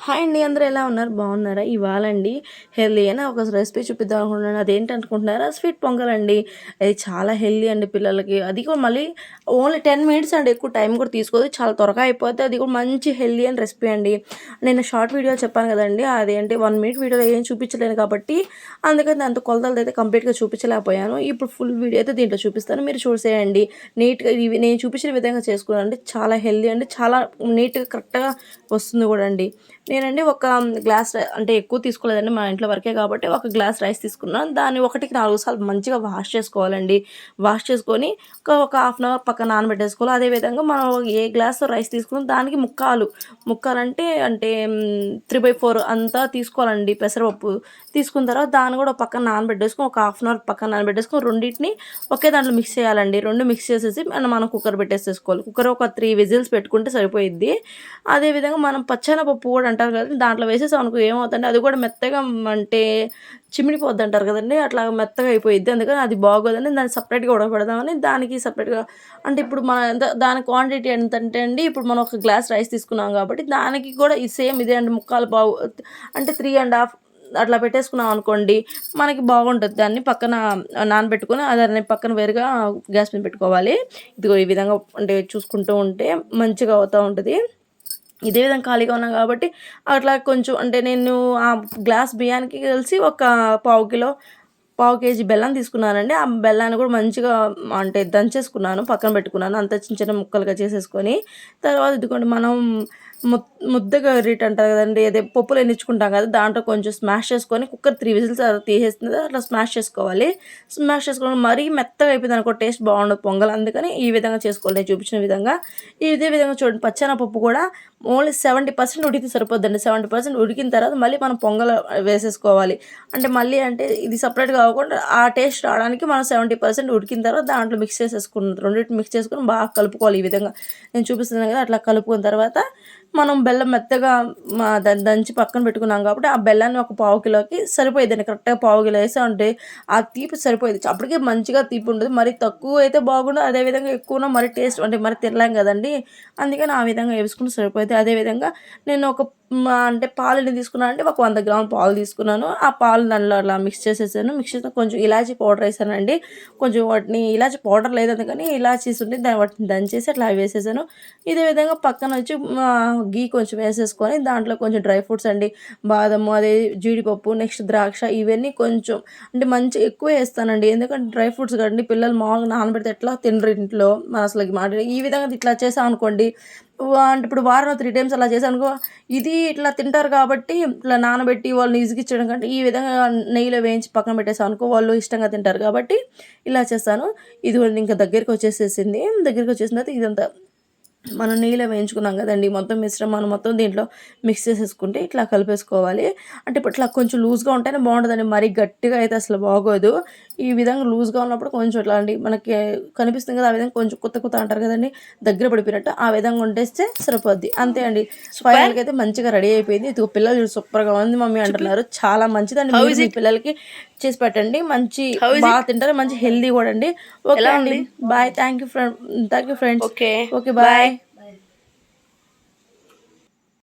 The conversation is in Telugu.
హాయ్ అండి, అందరూ ఎలా ఉన్నారు? బాగున్నారా? ఇవాళ అండి హెల్దీ అయినా ఒక రెసిపీ చూపిద్దాం అనుకుంటున్నాను. అదేంటి అనుకుంటున్నారా? స్వీట్ పొంగల్ అండి. అది చాలా హెల్దీ అండి పిల్లలకి. అది కూడా మళ్ళీ ఓన్లీ 10 మినిట్స్ అండి, ఎక్కువ టైం కూడా తీసుకోదు, చాలా త్వరగా అయిపోతే. అది కూడా మంచి హెల్దీ అయిన రెసిపీ అండి. నేను షార్ట్ వీడియో చెప్పాను కదండి, అదేంటి 1 మినిట్ వీడియోలో ఏం చూపించలేను కాబట్టి అందుకని అంత కొలతలతో అయితే కంప్లీట్గా చూపించలేకపోయాను. ఇప్పుడు ఫుల్ వీడియో అయితే దీంట్లో చూపిస్తాను, మీరు చూసేయండి. నీట్గా ఇవి నేను చూపించిన విధంగా చేసుకున్నానండి. చాలా హెల్దీ అండి, చాలా నీట్గా కరెక్ట్గా వస్తుంది కూడా అండి. నేనండి ఒక గ్లాస్ అంటే ఎక్కువ తీసుకోలేదండి, మా ఇంట్లో వరకే కాబట్టి ఒక గ్లాస్ రైస్ తీసుకున్నాను. దాన్ని 1కి 4 సార్లు మంచిగా వాష్ చేసుకోవాలండి. వాష్ చేసుకొని ఒక హాఫ్ అన్ అవర్ పక్కన నానబెట్టేసుకోవాలి. అదేవిధంగా మనం ఏ గ్లాస్ రైస్ తీసుకున్నాం దానికి ముక్కాలంటే 3/4 అంతా తీసుకోవాలండి పెసరపప్పు. తీసుకున్న తర్వాత దాన్ని కూడా పక్కన నానబెట్టేసుకొని ఒక హాఫ్ అన్ అవర్ పక్కన నానబెట్టేసుకొని రెండింటిని ఒకే దాంట్లో మిక్స్ చేయాలండి. రెండు మిక్స్ చేసేసి మనం కుక్కర్ పెట్టేసేసుకోవాలి. కుక్కర్ ఒక 3 విజిల్స్ పెట్టుకుంటే సరిపోయిద్ది. అదేవిధంగా మనం పచ్చెనపప్పు కూడా అంటారు కదండి, దాంట్లో వేసేసాం అనుకో ఏమవుతుందంటే అది కూడా మెత్తగా అంటే చిమిడిపోద్ది అంటారు కదండి, అట్లా మెత్తగా అయిపోయిద్ది. అందుకని అది బాగోదని దాన్ని సపరేట్గా ఉడకబెడదామని దానికి సపరేట్గా అంటే ఇప్పుడు మన దాని క్వాంటిటీ ఎంతంటే అండి, ఇప్పుడు మనం ఒక గ్లాస్ రైస్ తీసుకున్నాం కాబట్టి దానికి కూడా ఈ సేమ్ ఇదే అండి, ముక్కాలు పావు అంటే 3.5 అట్లా పెట్టేసుకున్నాం అనుకోండి, మనకి బాగుంటుంది. దాన్ని పక్కన నానబెట్టుకొని దాన్ని పక్కన వేరుగా గ్యాస్ మీద పెట్టుకోవాలి. ఇదిగో ఈ విధంగా అంటే చూసుకుంటూ ఉంటే మంచిగా అవుతూ ఉంటుంది. ఇదే విధంగా ఖాళీగా ఉన్నాం కాబట్టి అట్లా కొంచెం అంటే నేను ఆ గ్లాస్ బియ్యానికి కలిసి ఒక పావు కేజీ బెల్లం తీసుకున్నానండి. ఆ బెల్లాన్ని కూడా మంచిగా అంటే దంచేసుకున్నాను, పక్కన పెట్టుకున్నాను. అంతా చిన్న చిన్న ముక్కలుగా చేసేసుకొని తర్వాత ఇదిగోండి మనం ముద్దగా రీట్ అంటారు కదండి, అదే పప్పులు ఎన్నించుకుంటాం కదా, దాంట్లో కొంచెం స్మాష్ చేసుకొని కుక్కర్ 3 విజిల్స్ తీసేస్తుంది అట్లా స్మాష్ చేసుకోవాలి. స్మాష్ చేసుకోవడం మరీ మెత్తగా అయిపోయింది అనుకో టేస్ట్ బాగుండదు పొంగల్. అందుకని ఈ విధంగా చేసుకోవాలి నేను చూపించిన విధంగా. ఇదే విధంగా చూడండి, పచ్చెనపప్పు కూడా ఓన్లీ 70% ఉడికితే సరిపోద్దండి. 70% ఉడికిన తర్వాత మళ్ళీ మనం పొంగల్ వేసేసుకోవాలి. అంటే మళ్ళీ అంటే ఇది సపరేట్గా కాకుండా ఆ టేస్ట్ రావడానికి మనం 70% ఉడికిన తర్వాత దాంట్లో మిక్స్ చేసేసుకున్నాం. రెండింటిని మిక్స్ చేసుకుని బాగా కలుపుకోవాలి. ఈ విధంగా నేను చూపిస్తున్నాను కదా, అట్లా కలుపుకున్న తర్వాత మనం బెల్లం మెత్తగా దంచి పక్కన పెట్టుకున్నాం కాబట్టి ఆ బెల్లాన్ని ఒక పావు కిలోకి సరిపోయిద్దండి. కరెక్ట్గా పావు కిలో వేసామంటే ఆ తీపి సరిపోయేది. అప్పటికే మంచిగా తీపి ఉంటుంది, మరి తక్కువ అయితే బాగుండదు, అదేవిధంగా ఎక్కువ మరి టేస్ట్ అంటే మరి తినలేం కదండి. అందుకని ఆ విధంగా వేసుకుంటే సరిపోతుంది. అదేవిధంగా నేను అంటే పాలని తీసుకున్నాను అంటే ఒక 100 గ్రాముల పాలు తీసుకున్నాను. ఆ పాలు దానిలో అలా మిక్స్ చేసేసాను. మిక్స్ చేసిన కొంచెం ఇలాచీ పౌడర్ వేసానండి. కొంచెం వాటిని ఇలాచీ పౌడర్ లేదు అందుకని ఇలాచీస్ ఉంటే వాటిని దంచేసి అట్లా వేసేసాను. ఇదే విధంగా పక్కన వచ్చి గీ కొంచెం వేసేసుకొని దాంట్లో కొంచెం డ్రై ఫ్రూట్స్ అండి, బాదము, అదే జీడిపప్పు, నెక్స్ట్ ద్రాక్ష, ఇవన్నీ కొంచెం అంటే మంచి ఎక్కువ వేస్తానండి. ఎందుకంటే డ్రై ఫ్రూట్స్ కదండి, పిల్లలు మామూలుగా నానబెడితే ఎట్లా తినరు ఇంట్లో. మన అసలు మాట ఈ విధంగా ఇట్లా చేసాం అనుకోండి, అంటే ఇప్పుడు వారంలో 3 టైమ్స్ అలా చేసాను అనుకో, ఇది ఇట్లా తింటారు కాబట్టి ఇట్లా నానబెట్టి వాళ్ళని ఇసిగిచ్చడం కంటే ఈ విధంగా నెయ్యిలో వేయించి పక్కన పెట్టేసాం అనుకో వాళ్ళు ఇష్టంగా తింటారు కాబట్టి ఇలా చేస్తాను. ఇది ఇంకా దగ్గరికి వచ్చేసేసింది. దగ్గరికి వచ్చేసిన తర్వాత ఇదంతా మనం నెయ్యిలో వేయించుకున్నాం కదండి, మొత్తం మిశ్రమాన్ని మొత్తం దీంట్లో మిక్స్ చేసేసుకుంటే ఇట్లా కలిపేసుకోవాలి. అంటే ఇప్పుడు ఇట్లా కొంచెం లూజ్గా ఉంటేనే బాగుంటుందండి, మరీ గట్టిగా అయితే అసలు బాగోదు. ఈ విధంగా లూజ్గా ఉన్నప్పుడు కొంచెం ఇట్లా అండి మనకి కనిపిస్తుంది కదా, ఆ విధంగా కొంచెం కొత్త అంటారు కదండి, దగ్గర పడిపోయినట్టు ఆ విధంగా వండేస్తే సరిపోద్ది. అంతే అండి, ఫైనల్గా అయితే మంచిగా రెడీ అయిపోయింది. ఇది పిల్లలు చూసి సూపర్గా ఉంది మమ్మీ అంటున్నారు. చాలా మంచిదండి, మీరు మీ పిల్లలకి చేసి పెట్టండి, మంచి బాగా తింటారు, మంచి హెల్దీ కూడా అండి. ఓకే అండి, bye. Thank you friends. Okay bye.